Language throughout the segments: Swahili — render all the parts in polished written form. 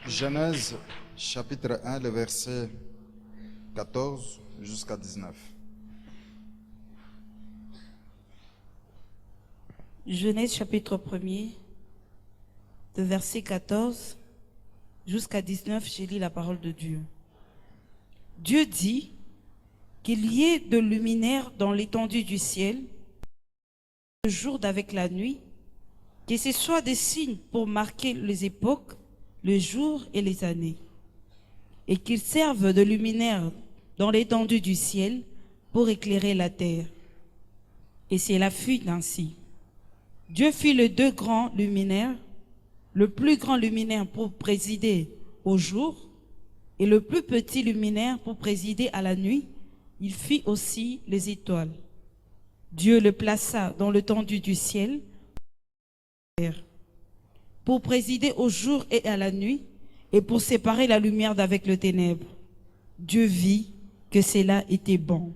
Genèse chapitre 1, le verset 14 jusqu'à 19. Genèse chapitre 1er, de verset 14 jusqu'à 19, j'ai lu la parole de Dieu. Dieu dit qu'il y ait de luminaires dans l'étendue du ciel, le jour d'avec la nuit, que ce soit des signes pour marquer les époques, le jour et les années, et qu'ils servent de luminaires dans l'étendue du ciel pour éclairer la terre. Et cela fut ainsi. Dieu fit les deux grands luminaires, le plus grand luminaire pour présider au jour et le plus petit luminaire pour présider à la nuit. Il fit aussi les étoiles. Dieu le plaça dans l'étendue du ciel pour présider au jour et à la nuit et pour séparer la lumière d'avec le ténèbre. Dieu vit que cela était bon.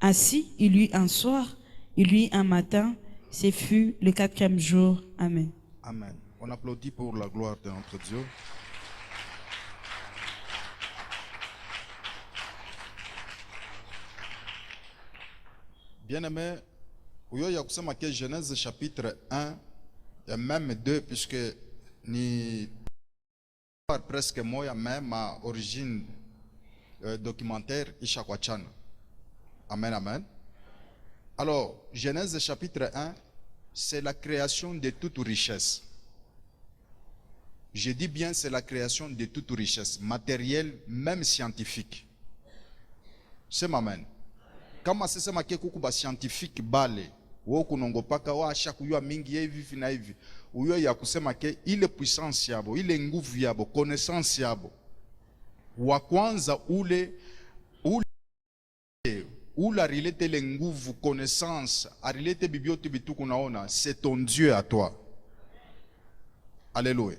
Ainsi, il eut un soir, il eut un matin, ce fut le 4e jour. Amen. Amen. On applaudit pour la gloire de notre Dieu. Bien-aimé, il y a que Genèse chapitre 1 et même 2, puisque ni presque moi même ma origine documentaire Ishakwachana. Amen, amen. Alors, Genèse chapitre 1, c'est la création de toute richesse. Je dis bien, c'est la création de toute richesse, matérielle, même scientifique. C'est m'amen. Kama sasa make kukuba scientifique bale, wo kunongopaka wa shakuyua mingi hivi na hivi. Uyo ya kusema ke ile puissance yabo, ile nguvu yabo, connaissance yabo. Wa kwanza ule arilete le nguvu, connaissance, arilete bibiote bitu kunaona, c'est ton Dieu à toi. Alléluia.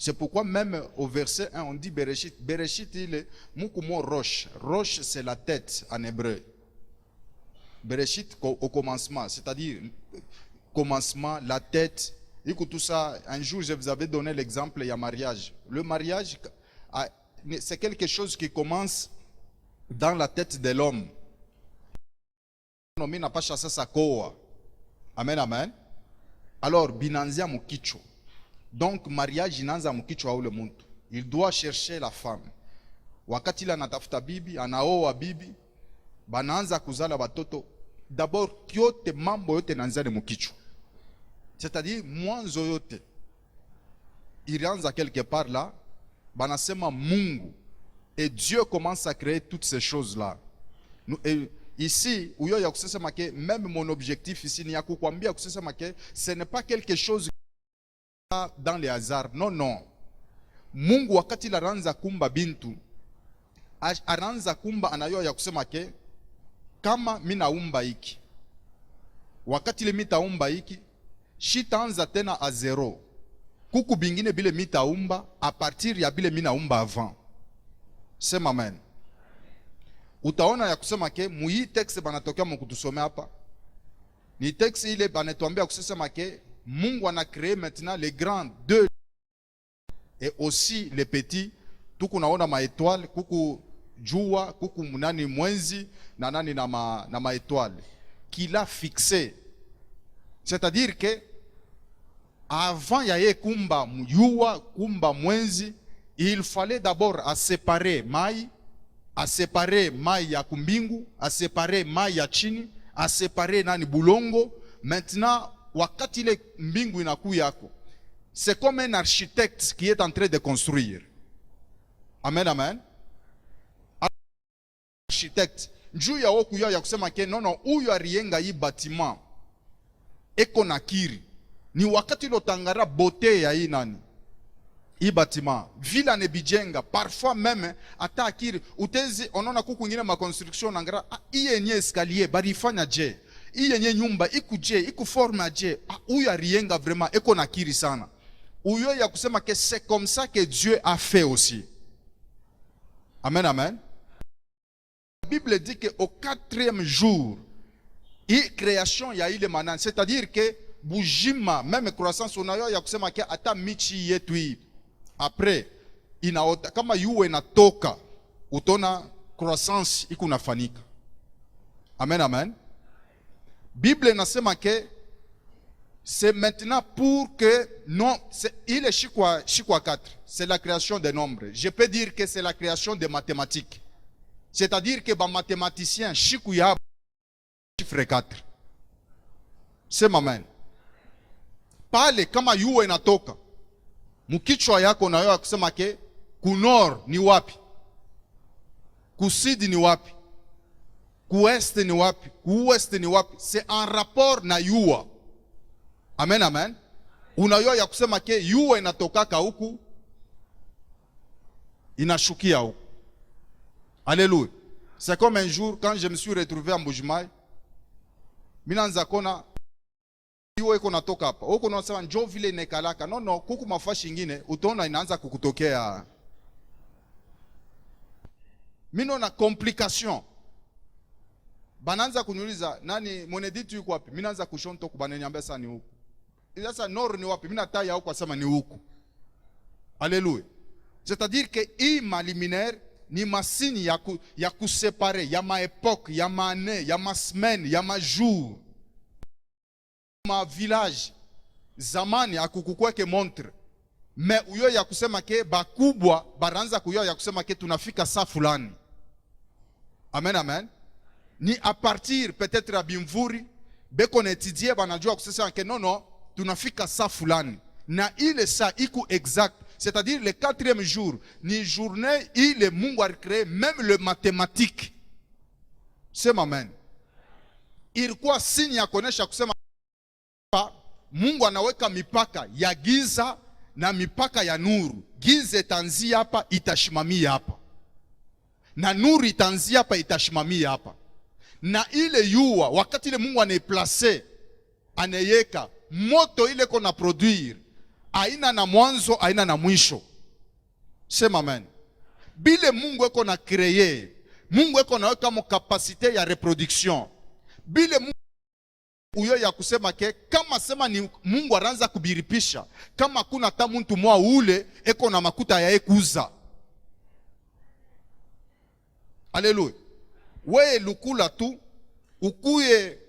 C'est pourquoi même au verset 1, on dit Bereshit. Bereshit, il est mukumo roche. Roche, c'est la tête en hébreu. Bereshit, au commencement, c'est-à-dire commencement, la tête. Écoute tout ça, un jour, je vous avais donné l'exemple, il y a mariage. Le mariage, c'est quelque chose qui commence dans la tête de l'homme. On n'a pas chassé sa koa. Amen, amen. Alors, binanzia mukicho. Donc, mariage inaanza mkichwa ule mtu. Il doit chercher la femme. Wakati ile anatafuta bibi, anaoa bibi, banaanza kuzala watoto. D'abord, yote mambo yote naanza ni mkichwa. C'est-à-dire, mwanzo yote ilianza quelque part là, banasema Mungu. Et Dieu commence à créer toutes ces choses-là. Ici, uyo ya kusema ke, même mon objectif ici, ni ya kukwambia kusema ke, ce n'est pas quelque chose dans les hasards. Non, non. Mungu wakati la ranza kumba bintu, aranza kumba anayo ya kusema ke, kama minaumba hiki, wakati le mitaumba hiki, shitaanza tena a zero. Kuku bingine bile mitaumba, a partir ya bile minaumba avant. Sema amen. Utaona ya kusema ke, muyi texte banatokea mkutusome hapa. Ni texte ile banetuambia kusema ke, Mungu a créé maintenant les grands deux et aussi les petits. Tuku naona ma étoile, kuku jua, kuku nani mwenzi, na nani na ma étoile. Qu'il a fixé. C'est-à-dire que avant yaye kumba jua, kumba mwenzi, il fallait d'abord à séparer mai ya kumbingu, à séparer mai ya chini, à séparer nani bulongo. Maintenant, wakati ile mbingu inaku yako, c'est comme un architecte qui est en train de construire. Amen, amen. Architecte njuu ya woku ya kusema ke nono uyu arienga hii bâtiment eko nakiri ni wakati lotangara beauté ya hii nani hii bâtiment vila ne bijenga parfois même ata akiri utezi onona kuku ngine ma construction nangara hii yenye escalier barifanya je hii yenye nyumba ikuje ikuforma je huyu arienga vraiment eko nakiri sana. Uyo ya kusema que c'est comme ça que Dieu a fait aussi. Amen, amen. La Bible dit que au 4e jour, il création ya ile manan, c'est-à-dire que bujima même croissance unayo ya kusema que ata michi yetu après inaota kama yuwe inatoka, utona croissance iko nafanyika. Amen, amen. Bible inasema que c'est maintenant pour que non, il est chikwa 4, c'est la création des nombres. Je peux dire que c'est la création des mathématiques. C'est-à-dire que les mathématiciens chiku ya chiffre 4. C'est amen. Pale kama yuwe inatoka, mukichwa yako na yo kusema ke kunor ni wapi, kusidi ni wapi, kueste ni wapi, kuweste ni wapi, c'est en rapport na yuwa. Amen, amen. Unayo ya kusema ke yuwa inatokaka huku inashukia huku. Alléluia. C'est comme un jour quand je me suis retrouvé en Mbujimai, minanza kona yuwa iko natoka hapa. Huko unasema njoo vile inekalaka. No, kuku mafashi ingine utaona inaanza kukutokea. Mino na complication. Bananza kuniuliza nani moneditu yuko wapi? Minaanza kushonto kubaneniambia sana ni huko. Sasa nord ni wapi? Mina taya huko asema ni huko. Alléluia. C'est-à-dire que hii maliminaire ni masini ya kusepare, ya ma époque, ya ma année, ya ma semaine, ya ma jour. Ma village zamani akukukweke montre. Mais uyo ya kusema ke bakubwa baranza kuyo ya kusema ke tunafika saa fulani. Amen, amen. Ni à partir peut-être à Bimvuri beko na étudier banajua kusema ke non, tunafika saa fulani. Na ile saa iku exact. C'est-à-dire le 4e jour, ni journée, il est Mungu a créé même le mathématique. C'est amen. Ilikuwa signe ya kuonesha kusema Mungu anaweka mipaka ya giza na mipaka ya nuru. Giza itanzia hapa itashimamia hapa, na nuru itanzia hapa itashimamia hapa. Na ile yua wakati ile Mungu anaiplace, anayeka moto ile kona produire, aina na mwanzo aina na mwisho. Sema amen. Bile Mungu eko na créer, Mungu eko na weka mo capacité ya reproduction. Bile Mungu uyo ya kusema ke kama sema ni Mungu aranza kubiripisha, kama kuna ta muntu mwa ule eko na makuta ya ekuza. Alléluia. Weye lukula tu ukuye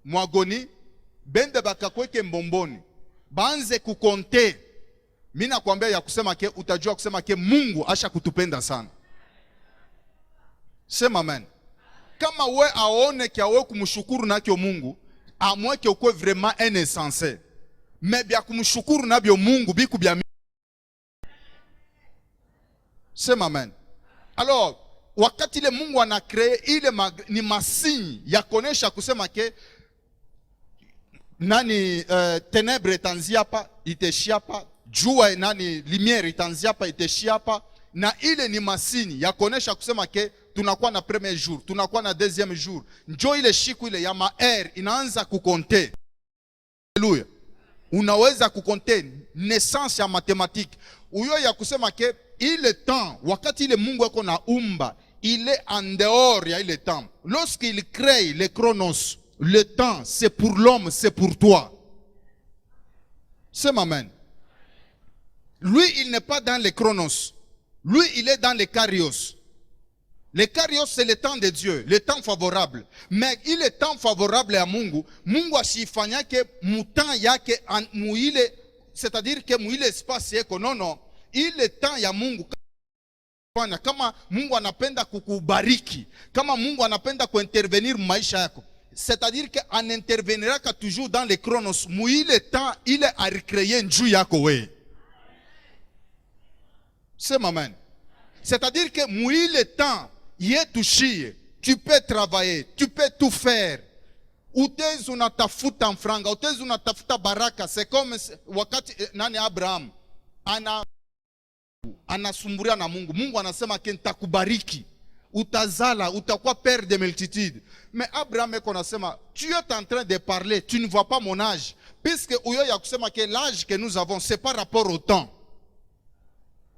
mwagoni bende bakakweke mbomboni banze kukonte. Mina kuambia ya kusema ke utajua kusema ke Mungu asha kutupenda sana. Sema amen. Kama we aone kia we kumshukuru na kio Mungu, amweke ukwe vraiment un insensé. Mais bia kumshukuru na bio Mungu biku bia. Sema amen. Alors, wakati ile Mungu ana créé ile ni masinyi ya konesha kusema ke nani ténèbres itanzia hapa iteshia hapa, jua nani lumière itanzia hapa iteshia hapa, na ile ni masini ya kuonesha kusema ke tunakuwa na premier jour, tunakuwa na deuxième jour. Njoo ile shiku ile ya maer inaanza kukonte. Haleluya. Unaweza kukonte naissance ya mathématique. Uyo ya kusema ke ile temps wakati ile Mungu yako na umba, il est en dehors ya ile temps. Lorsqu'il crée le chronos, le temps, c'est pour l'homme, c'est pour toi. C'est amen. Lui, il n'est pas dans les chronos. Lui, il est dans les kairos. Les kairos, c'est le temps de Dieu, le temps favorable. Mais il est temps favorable à Mungu. Mungu asifanya ke mutan yake muile, c'est-à-dire que muile espace yako. Non. Il est temps ya Mungu. Kama Mungu anapenda kukubariki, kama Mungu anapenda kuintervenir maisha yako, c'est-à-dire qu'en intervenira toujours dans les chronos. Mouille le temps, il est à recréer njou yako we. C'est amen. C'est-à-dire que mouille le temps, il est touché. Tu peux travailler, tu peux tout faire. Utezi unatafuta mfranga, utezi unatafuta baraka. C'est comme wakati nani Abraham anasumburia na Mungu. Mungu anasema ke nitakubariki, utazala, utakuwa père de multitude. Mais Abraham eko nasema, tu es en train de parler, tu ne vois pas mon âge. Puisque uyo ya kusema que l'âge que nous avons, c'est par rapport au temps.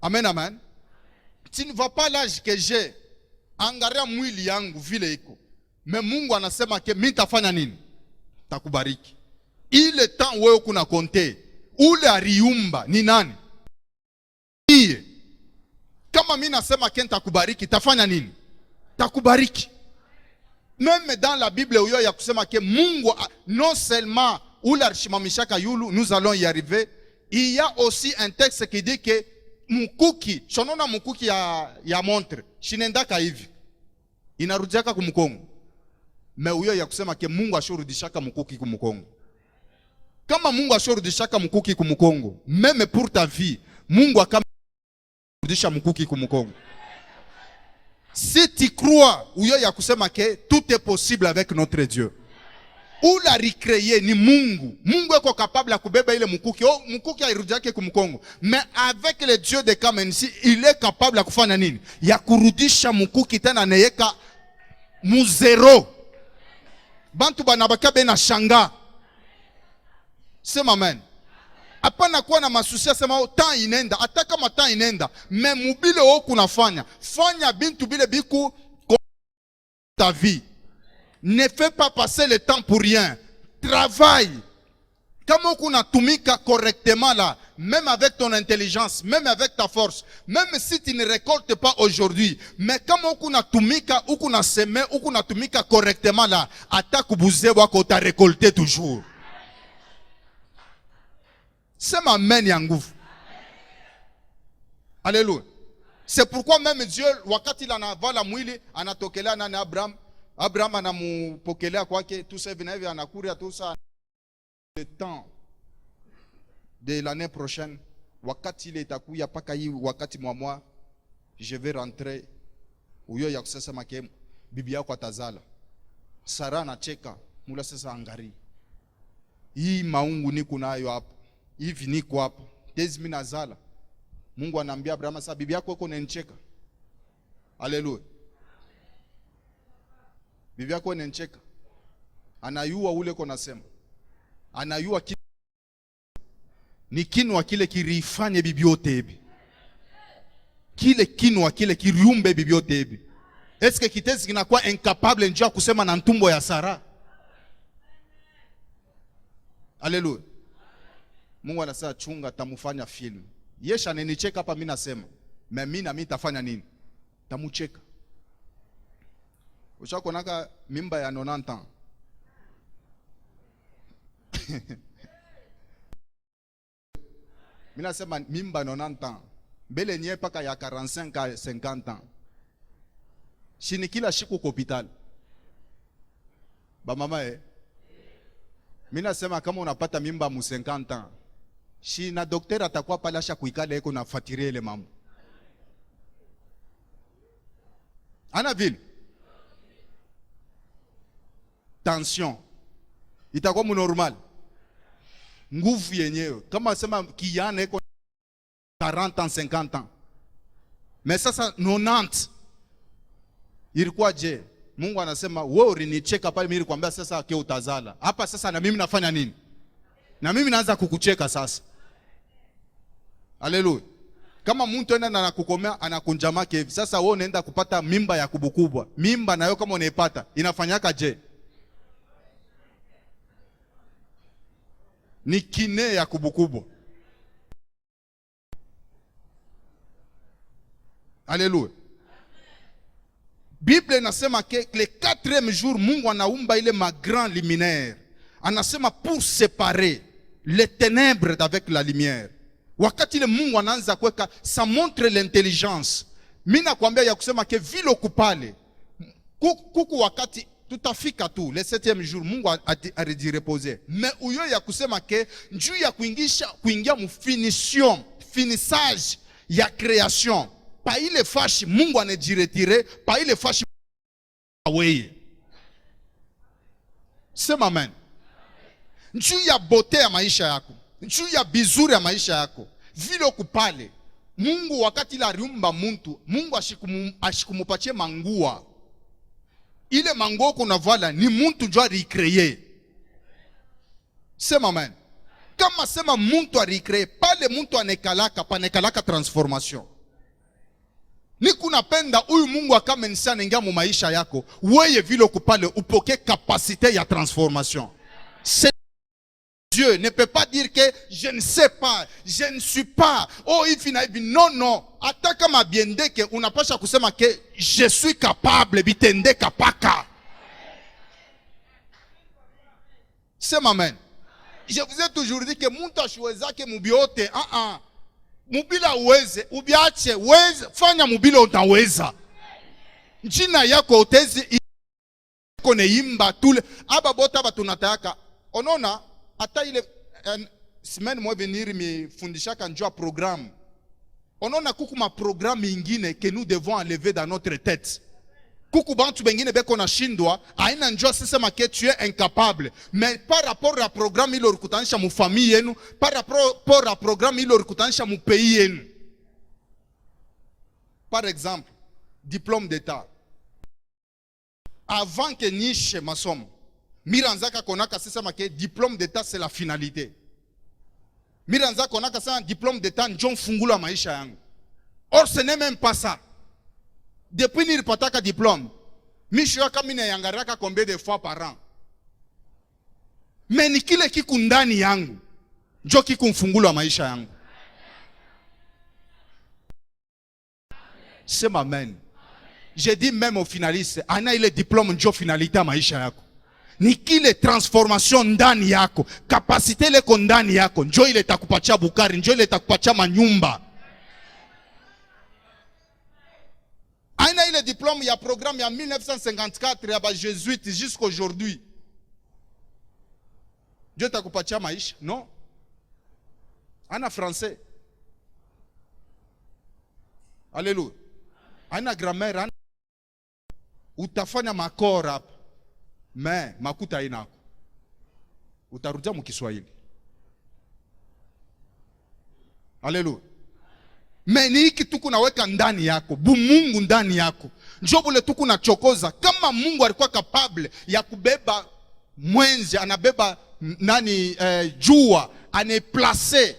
Amen, amen. Tu ne vois pas l'âge que j'ai. Angaria mwili yangu vile iko. Mais Mungu anasema ke mimi nitafanya nini? Takubariki. Ile temps wewe kuna konte, ule aliumba ni nani? Kama mimi nasema ke nitakubariki, tafanya nini? Takubariki. Même dans la Bible uyo ya kusema ke Mungu non seulement ula shimamishaka yulu, nous allons y arriver. Il y a aussi un texte qui dit que mukuki, shonona mukuki ya montre, shinendaka hivi, inarudiaka kumkongo. Me uyo ya kusema ke Mungu ashurudishaka mukuki kumkongo. Kama Mungu ashurudishaka mukuki kumkongo, même pour ta vie, Mungu akamrudisha mukuki kumkongo. Si tu crois, uyo ya kusema ke tout est possible avec notre Dieu. Ou la recréer ni Mungu. Mungu eko capable ya kubeba ile mukuki. Oh, mukuki hairudiake kumkongo. Mais avec le Dieu de Kamensi, il est capable ya kufanya nini? Ya kurudisha mukuki tena neyeka muzero. Bantu banabaka bena shanga. Sema amen. Hapana kuwa na masusia sema temps inenda, hata kama temps inenda, mais mubile oku nafanya, fanya bintu bile biku ta vie. Ne fais pas passer le temps pour rien. Travaille. Kama oku natumika correctement là, même avec ton intelligence, même avec ta force, même si tu ne récoltes pas aujourd'hui, mais kama oku natumika, oku na seme, oku natumika correctement là, ata kubuze wako ta récolter toujours. Sema amen ya nguvu. Alléluia. C'est pourquoi même Dieu, wakati il anavala mwili, anatokelea nani Abraham. Abraham anamupokelea kwake, tout ça vina hivi anakuria tout ça. Le temps de l'année prochaine, wakati ile itakuya paka hii wakati mwa je vais rentrer. Uyo ya kusema ke bibi yako atazala. Sara anacheka, mula sasa angari. Hii maungu niko nayo hapo. Hivi niko hapo. Tezi mimi nazala. Mungu anaambia Abraham sasa bibi yako uko unanicheka. Haleluya. Bibi yako unanicheka. Anayua ule uko nasema. Anayua ni kinwa kile kirifanye bibi yote hivi. Kile kinwa kile kiriumbe bibi yote hivi. Est-ce que kitezi kinakuwa incapable njia kusema na ntumbo ya Sara? Haleluya. Mungu anasema chunga tamufanya film. Yesha ananicheka hapa mimi nasema. Mimi na mimi tafanya nini? Tamucheka. Ushakonaka mimba ya 90 ans. Mimi nasema mimba 90 ans. Mbele nye paka ya 45 50 ans. Shini kila siku kwa hospitali. Ba mama mimi nasema kama unapata mimba mu 50 ans. Si na daktari atakuwa pale asha kuikala eko nafuatilia ile mambo. Ana vile. Tension. Itakuwa mu normal. Nguvu yenyewe. Kama sema kijana eko 40 ans 50 ans. Mais sasa 90. Ilikuwa je? Mungu anasema wewe ulinicheka pale mimi nilikwambia sasa ke utazala. Hapa sasa na mimi nafanya nini? Na mimi naanza kukucheka sasa. Haleluya. Kama mtu enda na kukomea anakunjamake hivi. Sasa wewe unaenda kupata mimba ya kubukubwa. Mimba nayo kama unaipata inafanyaka je? Ni kine ya kubukubwa. Haleluya. Bible inasema que le 4e jour Mungu anaumba ile ma grand luminaire. Anasema pour séparer les ténèbres avec la lumière. Wakati ile Mungu anaanza kuweka, ça montre l'intelligence. Mimi nakwambia ya kusema ke vile ukupale kuku wakati tutafika tu le 7e jour Mungu aridi reposer. Mais uyo ya kusema ke njuu ya kuingia mu finition, finissage ya création. Pa ile fashi Mungu anajiretire, pa ile fashi aweye. Sema amen. Njuu ya bote ya maisha yako, njuu ya bizuri ya maisha yako, vile kupale Mungu wakati la riumba muntu, Mungu ashikumupatie mangua. Ile manguo kunavala ni muntu njua recreye. Sema amen. Kama sema muntu a recreye, pale muntu anekalaka, panekalaka transformation. Ni kunapenda huyu Mungu akamenisa ingia mu maisha yako, weye vile kupale upoke kapasite ya transformation. Dieu ne peut pas dire que je ne sais pas, je ne suis pas. Oh, il finit, non, non. Ataka mabiende que unapasha kusema que je suis capable, bitende kapaka. C'est amen. Je vous ai toujours dit que muntu ashweza ke mubiote, mubila uweze, ubiache, uweze, fanya mubila utaweza. Njina yako utezi kone imba tule. Aba bota batunataka. Onona, ata ile semaine mwa venir mi fundishaka njua programme. Onona kuku ma programme ingine que nous devons enlever dans notre tête. Kuku bantu bengine beko na shindwa, aina njua sisema que tu es incapable. Mais par rapport à programme ilo rikutanisha mu famille yenu, par rapport à programme ilo rikutanisha mu pays yenu. Par exemple, diplôme d'état. Avant que niche masomo, miranzaka konaka sisema que diplôme d'état c'est la finalité. Miranzaka konaka sisema diplôme d'état njon fungula maisha yangu. Or ce n'est même pas ça. Depuis nilipataka diplôme, mishiwaka mina yangaraka combien de fois par an. Mais ni kile kiku ndani yangu, njo kiku mfungula maisha yangu. C'est ma amen. J'ai dit même aux finalistes, ana ile diplôme njo finalité maisha yako. Ni kile transformation ndani yako, kapasite leko ndani yako, njo ile takupatia bukari, njo ile takupatia manyumba. Aina ile diplôme ya programme ya 1954 ya ba jésuite jusqu'aujourd'hui. Dieu takupatia maisha? Non. Ana français. Alléluia. Ana grammaire, ana utafanya makora hapa. Mais makuta inako. Utarudia mu Kiswahili. Alléluia. Mais ni hiki tuku naweka ndani yako, bumungu ndani yako. Njobule tuku na chokoza. Kama Mungu alikuwa capable ya kubeba mwenzi, anabeba jua, aneplace.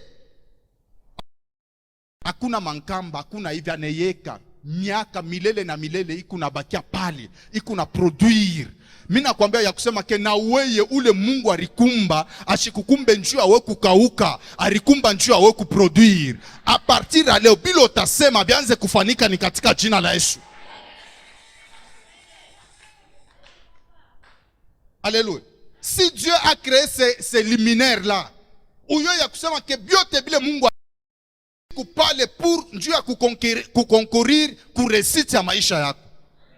Hakuna mankamba, hakuna hivi aneyeka. Miaka milele na milele iku na bakia pale, iku na produire. Mina kwambia ya kusema ke na weye ule Mungu arikumba, ashikukumbe njua we kukauka, arikumba njua we kuproduire. A partir ya leo, bilo utasema bianze kufanika ni katika jina la Yesu. Alléluia. Si Dieu a créé ces luminaires là, uyo ya kusema ke biote bile Mungu kupale pour Dieu à concourir pour réussir à maisha yako.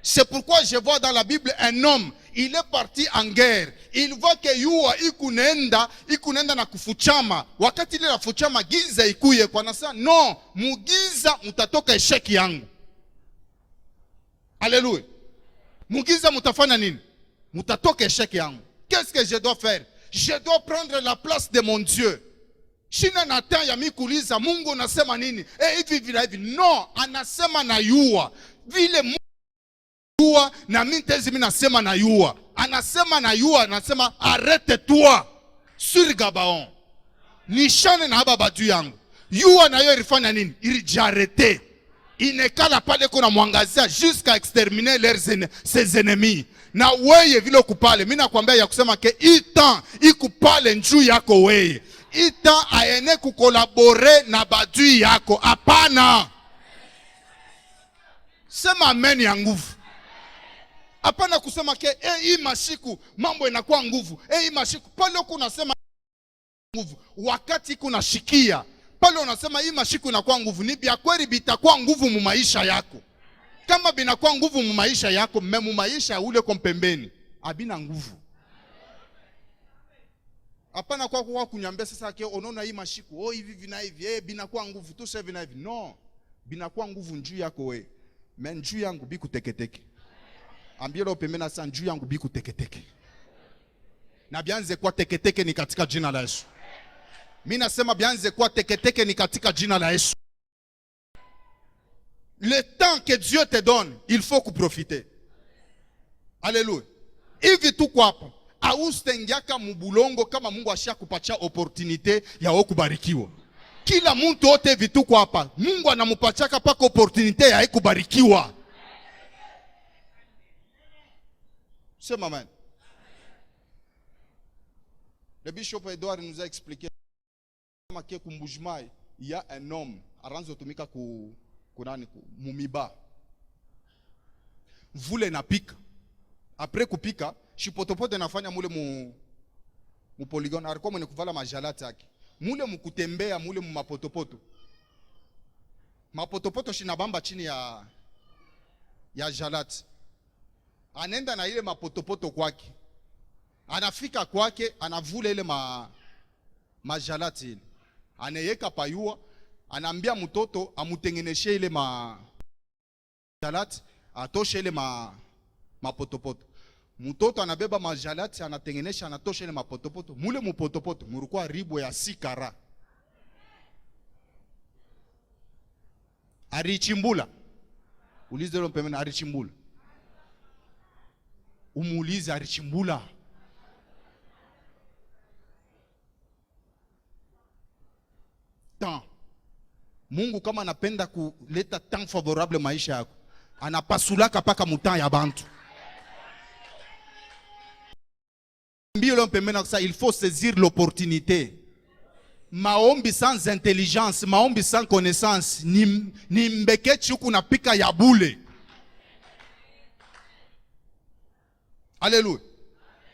C'est pourquoi je vois dans la Bible un homme, il est parti en guerre. Il voit que yua ikunenda na kufuchama. Wakati ile na fuchama giza ikuye kwa nasa, non, mugiza mutatoka esheki yangu. Alléluia. Mugiza mutafanya nini? Mutatoka esheki yangu. Qu'est-ce que je dois faire? Je dois prendre la place de mon Dieu. Shina nata ya mikuliza Mungu nasema nini? Hivi vile hivi. No, anasema na yua. Vile Mungu yua na mintezi mina nasema na yua. Anasema na yua, anasema arrête-toi sur Gabaon. Nishane na haba batu yangu. Yua na yo ilifanya nini? Ilijarete. Inekala pale kuna mwangazia jusqu'à exterminer ses ennemis. Na weye vile kupale, mina kwambia ya kusema ke itan ikupale njuu yako weye. Ita aene kukolabore na badui yako. Apana. Sema amen ya nguvu. Apana kusema ke hii mashiku mambo inakuwa nguvu. Hii mashiku pale kuna sema nguvu. Wakati kuna shikia pale unasema hii mashiku inakuwa nguvu. Ni bia kweli bitakuwa nguvu mu maisha yako. Kama binakuwa nguvu mu maisha yako, mu maisha ule kompembeni abina nguvu. Hapana kwa kunyambia sasa ke onona hii mashiku hivi vina hivi binakuwa nguvu tu sasa vina hivi. No, binakuwa nguvu njuu yako we. Mais njuu yangu biku teketeke. Ambielo pembena sana njuu yangu biku teketeke. Na bianze kwa teketeke ni katika jina la Yesu. Mimi nasema bianze kwa teketeke ni katika jina la Yesu. Le temps que Dieu te donne, il faut que profiter. Alléluia. Hivi tu kwa hapa. Austengiaka mubulongo kama Mungu ashia kupatia opportunité ya wewe kubarikiwa. Kila mtu wote vitu kwa hapa, Mungu anamupachaka paka opportunité ya kubarikiwa. Sema amen. Le bishop Edouard nous a expliqué il y a un homme aranzotumika kunani mumiba vule napika après kupika shipotopoto nafanya mule mu polygon alikuwa mwenye kuvala majalati yake mule mukutembea mule mu mapotopoto shinabamba chini ya jalati anenda na ile mapotopoto kwake anafika kwake anavula ile majalati ile aneyeka payua anaambia mtoto amutengeneshe ile majalati atoshe ile mapotopoto mtoto anabeba majalati anatengenesha anatosha ile mapotopoto mule mupotopoto murukua ribo ya sikara arichimbula ulize lo mpemena arichimbula umuulize arichimbula temps. Mungu kama anapenda kuleta temps favorable maisha yako, anapasulaka paka mutan ya bantu. Il faut saisir l'opportunité. Maombi sans intelligence, maombi sans connaissance, ni mbeke chuku na pika ya bule. Alléluia.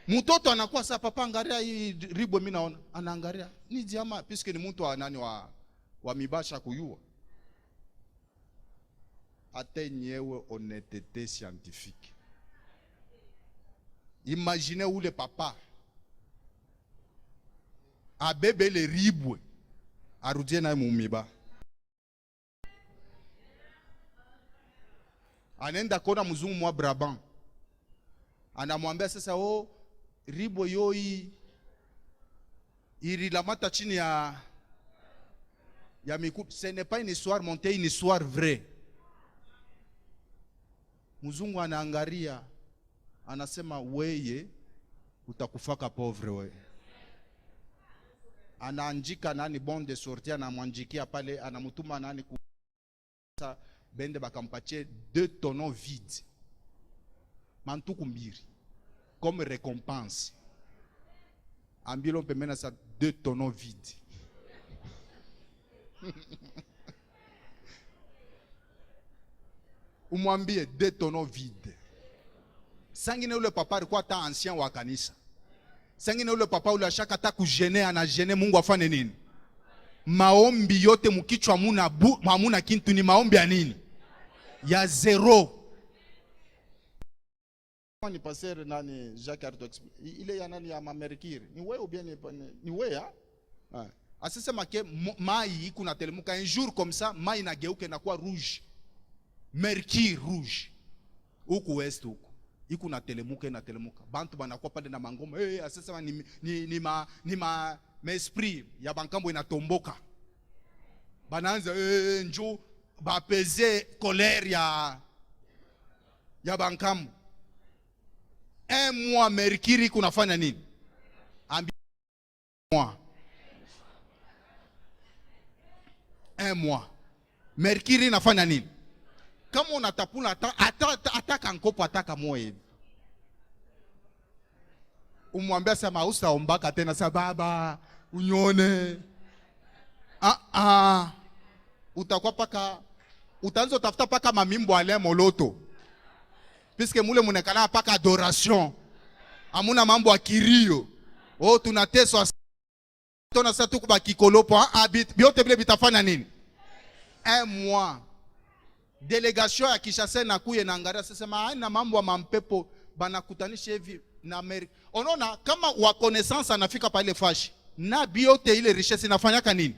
Mtoto anakuwa sa papa angaria hii ribo mimi naona anaangaria ni jamaa puisque ni mtu wa nani wa mibasha kuyua atenyewe honnêteté scientifique. Imaginez où le papa abebe le ribwe arudie na mumiba anenda kona mzungu mwa Brabant anamwambia sasa ribo yoi irilamata chini ya mikupu. Ce n'est pas une histoire montée, une histoire vraie. Mzungu anaangaria anasema weye utakufaka pauvre we. Anaanjika nani bon de sortie anamwanjikia pale anamutuma nani bende bakampatie 2 tonneaux vides. Mantuku mbiri comme récompense. Ambilo pemena sa 2 tonneaux vides. Umwambie 2 tonneaux vides. Sangine ule papa alikuwa ta ancien wa kanisa. Sangine ule papa ule ashaka ta kujene anajene Mungu afanye nini? Maombi yote mkichwa hamuna kintu ni maombi ya nini? Ya zero. Ni passer nani Jacques Arto ile ya nani ya Mamerikiri. Ni wewe ou bien ni wewe ah? Asisema ke mai kuna telemuka un jour comme ça mai nageuke na kwa rouge. Mercure rouge. Huku west huku. Iku na telemuka bantu banakuwa pale na mangoma asisema ni esprit ya bankambo inatomboka banaanza njo bapeze colère ya bankambo. Un mois Mercure kunafanya nini? Un mois Mercure inafanya nini? Kama unatapuna ataka nkopo ataka moyo. Umwambia sema usaombaka tena sababa unyone. Utakuwa paka utaanza tafuta paka mamimbo ale moloto. Puisque mule munekana paka adoration. Amuna mambo akirio. Tunateswa tona sa tuku ba kikolopo biote bile bitafanya nini? Un mois. Delegation ya Kinshasa na kuye na angaria sasa na mambo ya mampepo banakutanisha hivi na Amerika. Unaona kama wa connaissance anafika pa ile fashi na biote ile richesse inafanyaka nini?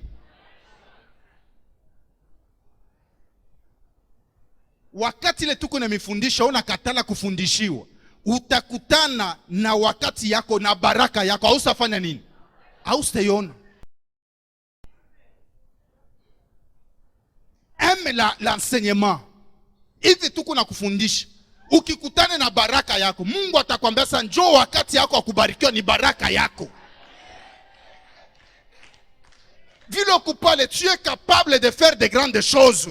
Wakati ile tuko na mifundisho unakatala kufundishiwa, utakutana na wakati yako na baraka yako, hausafanya nini? Haustaiona. Aime l'enseignement. Hivi tuko na kufundisha. Ukikutana na baraka yako, Mungu atakwambia sasa njoo wakati yako akubarikiwa ni baraka yako. Vile kupale, tu es capable de faire de grandes choses.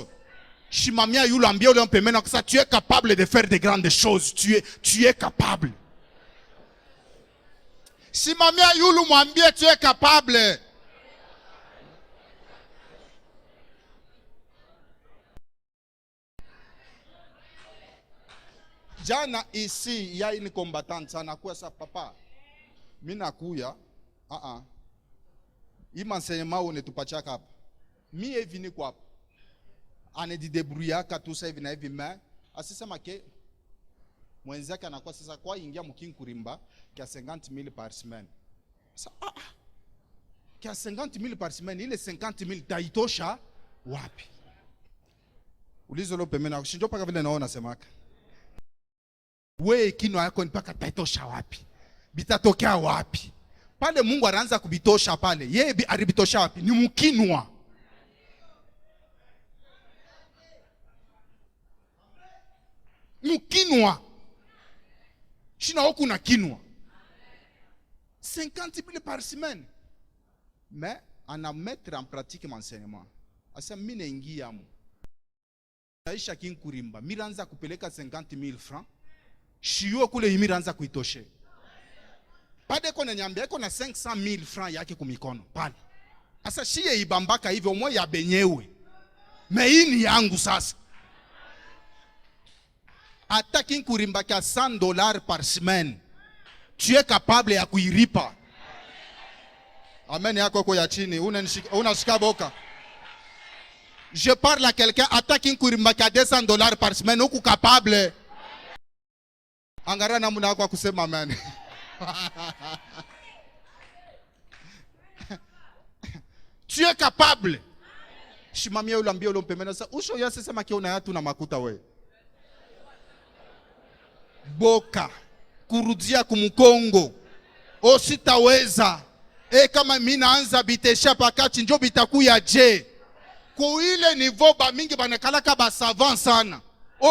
Shimamia yule ambia ule mpemena kwa tu es capable de faire de grandes choses. Tu es capable. Simamia yulu mwambie tu es capable. Jana ici, il y a une combattante, ça n'a quoi ça, papa? Mina kuya, hii enseignement unetupatia hapa. Mi hivi kwa hapa. Anedi debrouillaka tout ça hivi na hivi mais asisema ke mwenzake anakuwa sasa kwa ingia mkinkurimba kia 50,000 par semaine. Sasa kia 50,000 par semaine ile 50,000 taitosha wapi? Ulizo lope mena kushinjo paka vile naona semaka. We kino yako ni paka taitosha wapi? Bitatokea wapi? Pale Mungu anaanza kubitosha pale. Yeye alibitosha wapi? Ni mkinwa. Mkinwa. Shina huku na kinwa. 50,000 par semaine. Mais on a mettre en pratique mon enseignement. Asa mimi naingia mu. Aisha kinkurimba. Miranza kupeleka 50,000 francs. Shio kule imiranza kuitoshe. Pade kona nyambia eko na 500,000 francs yake kumikono. Pale. Asa shie ibambaka hivyo mwe ya benyewe. Meini yangu sasa. Attacking kurimbaka $100 par semaine. Tu es capable ya kuiripa. Amen yako kwa ya chini. Unashika boka. Je parle à quelqu'un attacking kurimbaka $200 par semaine. Uku capable. Angara namuna yako kusema amen. Tu es capable. Shimamia ulambia ulompemena sa usho ya sema kia unayatu na makuta we. Boka kurudia kumukongo ositaweza kama mimi naanza bitesha pakati njo bitakuya je kwa ile niveau ba mingi banakalaka ba savant sana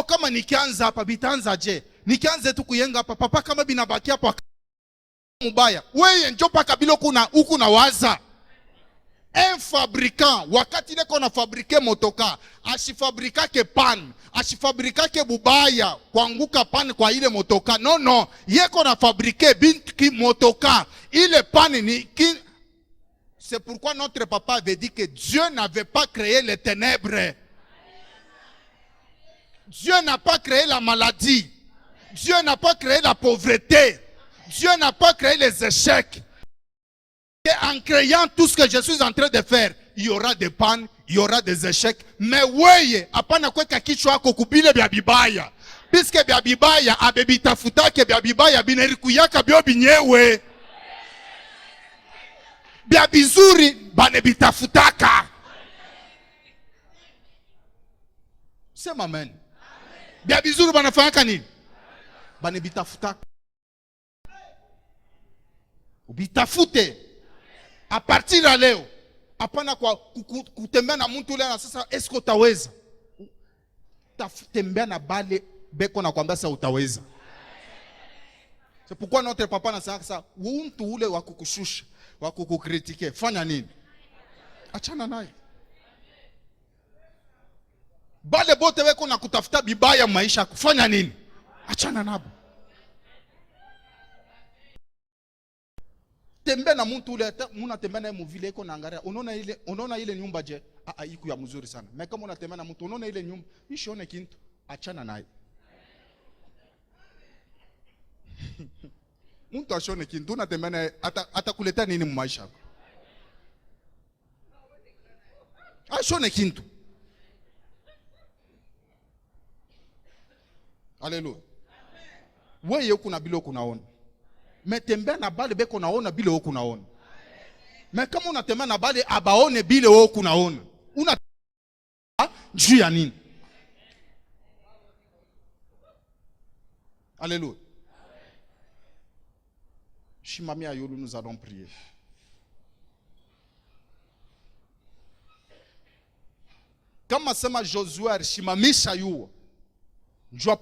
kama nikianza hapa bitaanza je nikianze tu kuyenga hapa papa kama binabaki hapa mubaya wewe njo paka bilo kuna huku na waza un fabricant wakati neko na fabriquer motoka asifabrikake pan asifabrikake bubaya kuanguka pan kwa ile motoka non yeko na fabriquer binti motoka ile pan ni c'est pourquoi notre papa avait dit que Dieu n'avait pas créé les ténèbres. Dieu n'a pas créé la maladie. Dieu n'a pas créé la pauvreté. Dieu n'a pas créé les échecs. Et en créant tout ce que je suis en train de faire, il y aura des pannes, il y aura des échecs. Mais weye, apana kweka kichwa yako kubile bya bibaya. Piske bya bibaya, abebitafutake bya bibaya, binerikuyaka byo binyewe. Bya bizuri, banebitafutaka. Sema amen. Bya bizuri banafanyaka nini? Banebitafutaka. Ubitafute. A partir de leo hapana kwa kutembea na mtu ule na sasa esko utaweza tembea na bale beko na kwamba sasa utaweza. C'est pourquoi notre papa anasema sasa mtu ule wa kukushusha wa kukukritike fanya nini? Achana naye. Bale bote weko na kutafuta bibaya maisha kufanya nini? Achana nabo. Tembe na mtu ule muna tembe na muvile iko na angaria unaona ile nyumba je iku ya mzuri sana mais kama unatembea na mtu unaona ile nyumba ishione kintu achana naye. Mtu ashone kintu unatembea naye atakuleta nini maisha yako? Ashone kintu. Haleluya. Wewe uko na bilo kunaona metembea na bale beko naona bile woko naona. Mais kama unatembea na bale abaone bile woko naona. Una juu ya nini? Alléluia. Shimamia yulu nous allons prier. Kama sema Josué shimamisha yuo. Njua